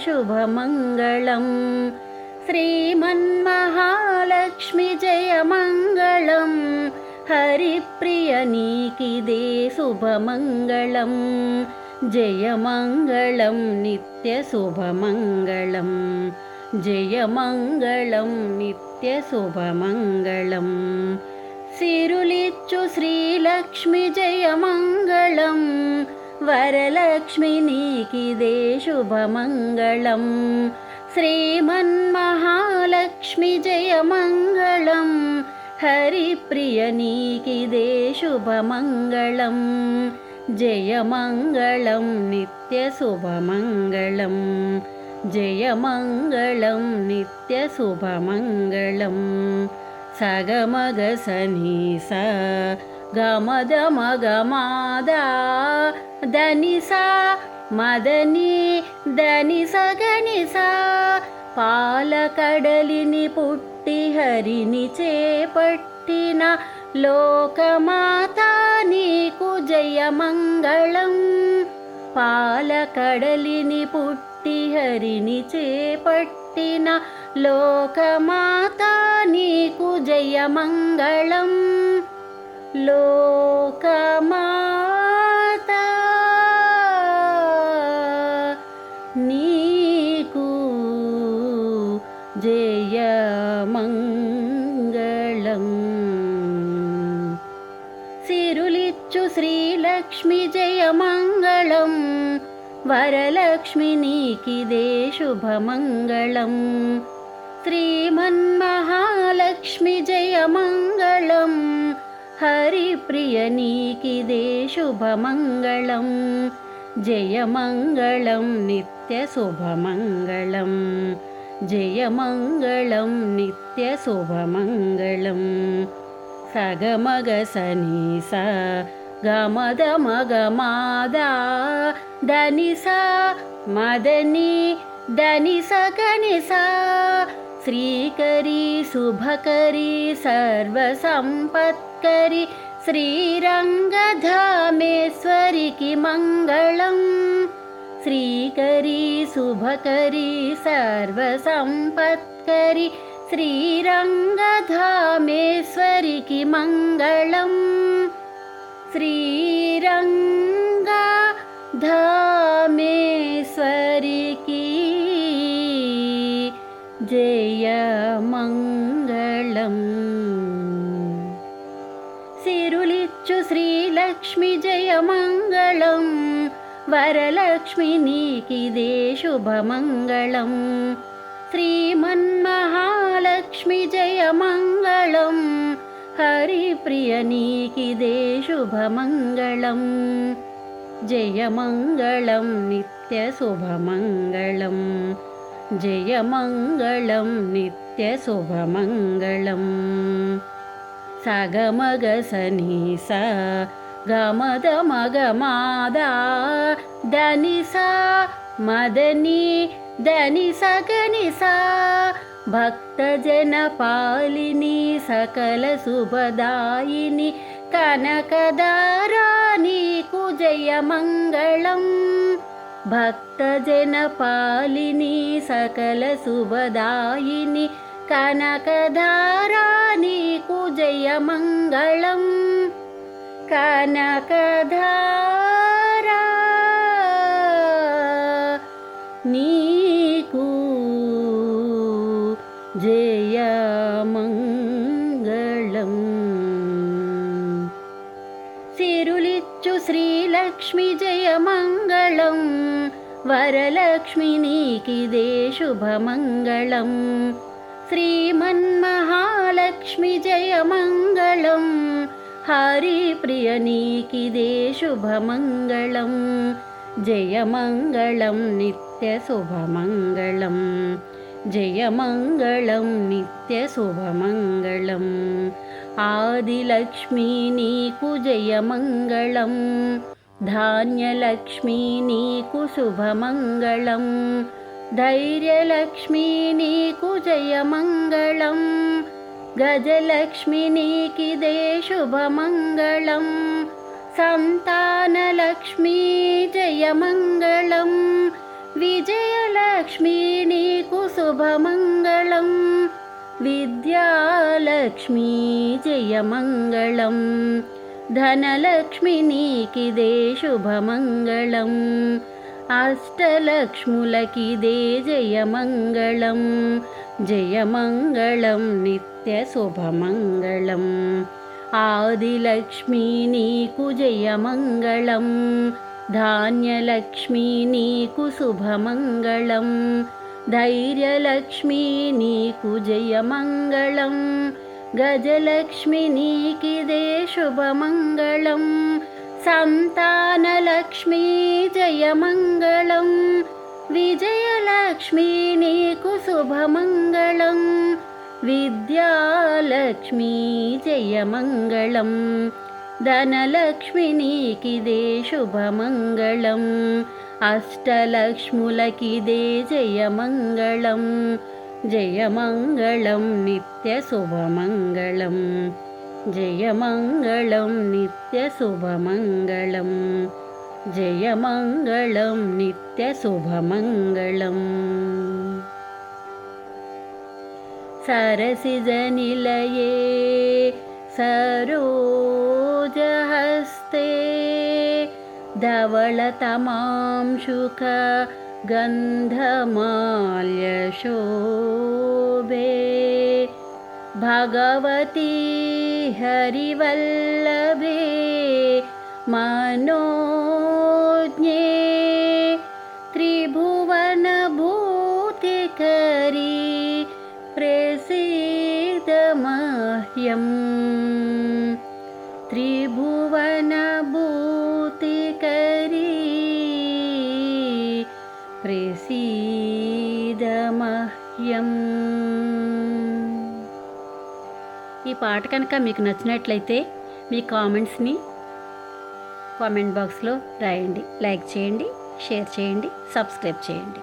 शुभमङ्गलं श्रीमन्महालक्ष्मी जयमङ्गलं हरिप्रिय नीकिदे शुभमङ्गलं जयमङ्गलं नित्यशुभमङ्गलं जयमङ्गलं नित्यशुभमङ्गलं सिरुलिच्चु श्रीलक्ष्मी जयमङ्गलं वरलक्ष्मी नीकिदे शुभमङ्गलं श्रीमन्महालक्ष्मी जयमङ्गलं हरिप्रिय नीकिदे शुभमङ्गलं जयमङ्गलं नित्यशुभमङ्गलं जयमङ्गलं नित्यशुभमङ्गलं सगमगसनिसा गमदमगमादा दनिसा Madani दनिसगनिसा पालकडलिनि putty हरिनि चेपट्टिन लोकमाता नीकु जयमङ्गलं पालकडलिनि putty हरिनि चेपट्टिन लोकमाता नीकु जयमङ्गलं लोकमाता नीकु जयमङ्गलं सिरुलिच्चु श्रीलक्ष्मी जयमङ्गलं वरलक्ष्मी नीकिदे शुभमङ्गलं श्रीमन्महालक्ष्मी जयमङ्गलं हरिप्रिय नीकिदे शुभमङ्गलं जयमङ्गलं नित्यशुभमङ्गलं जयमङ्गलं नित्यशुभमङ्गलं सगमगसनिसा गमदमगमादा दनिसा मदनी दनिसगनिसा श्रीकरी शुभकरी सर्वसम्पत्करी श्रीरङ्गधामेश्वरिकी मङ्गलं श्रीकरी शुभकरी सर्वसम्पत्करी श्रीरङ्गधामेश्वरिकी मङ्गलं श्रीरङ्गधामेश्वरिकी जयमङ्गलं सिरुलिच्चु श्रीलक्ष्मी जयमङ्गलं वरलक्ष्मी नीकिदे शुभमङ्गलं श्रीमन्महालक्ष्मी जयमङ्गलं हरिप्रिय नीकिदे शुभमङ्गलं जयमङ्गलं नित्यशुभमङ्गलं जयमङ्गलं नित्यशुभमङ्गलं सगमगसनिसा गमदमगमादा दनिसा मदनी दनिसगनिसा भक्तजनपालिनी सकलशुभदायिनी कनकदारा नीकु जयमङ्गलं भक्तजनपालिनी सकलशुभदायिनी कनकधारा नीकु जयमङ्गलं कनकधारा नीकु जयमङ्गलं सिरुलिच्चु श्रीलक्ष्मी जयमङ्गलं वरलक्ष्मी नीकिदे शुभमङ्गलं श्रीमन्महालक्ष्मी जयमङ्गलं हरिप्रिय नीकिदे शुभमङ्गलं जयमङ्गलं नित्यशुभमङ्गलं जयमङ्गलं नित्यशुभमङ्गलं आदिलक्ष्मी नीकु जयमङ्गलं धान्यलक्ष्मी नीकु शुभमङ्गलं धैर्यलक्ष्मी नीकु जयमङ्गलं गजलक्ष्मी नीकिदे शुभमङ्गलं संतानलक्ष्मी जयमङ्गलं విజయలక్ష్మీ నీకు శుభమంగళం, విద్యాలక్ష్మీ జయమంగళం, ధనలక్ష్మి నీకిదే శుభమంగళం, అష్టలక్ష్ములకిదే జయమంగళం, జయమంగళం నిత్య శుభమంగళం. ఆదిలక్ష్మీ నీకు జయమంగళం, ధాన్యలక్ష్మీ నీకు శుభమంగళం, ధైర్యలక్ష్మీ నీకు జయమంగళం, గజలక్ష్మి నీకిదే శుభమంగళం, సంతానలక్ష్మీ జయమంగళం, విజయలక్ష్మీ నీకు శుభమంగళం, విద్యాలక్ష్మీ జయమంగళం, ధనలక్ష్మి నీకిదే శుభమంగళం, అష్టలక్ష్ములకిదే జయమంగళం, జయమంగళం నిత్య శుభమంగళం, జయమంగళం నిత్య శుభమంగళం, జయమంగళం నిత్య శుభమంగళం. సరసిజనిలయే సరోజహస్తే ధవళతమాంశుక గంధమాల్యశోభే భగవతి హరివల్లభే మనోజ్ఞే త్రిభువనభూతికరీ ప్రసీద మహ్యం, త్రిభువనభూతికరీ ప్రసీద మహ్యం. ఈ పాట కనుక మీకు నచ్చినట్లయితే మీ కామెంట్స్ని కామెంట్ బాక్స్లో రాయండి. లైక్ చేయండి, షేర్ చేయండి, సబ్స్క్రైబ్ చేయండి.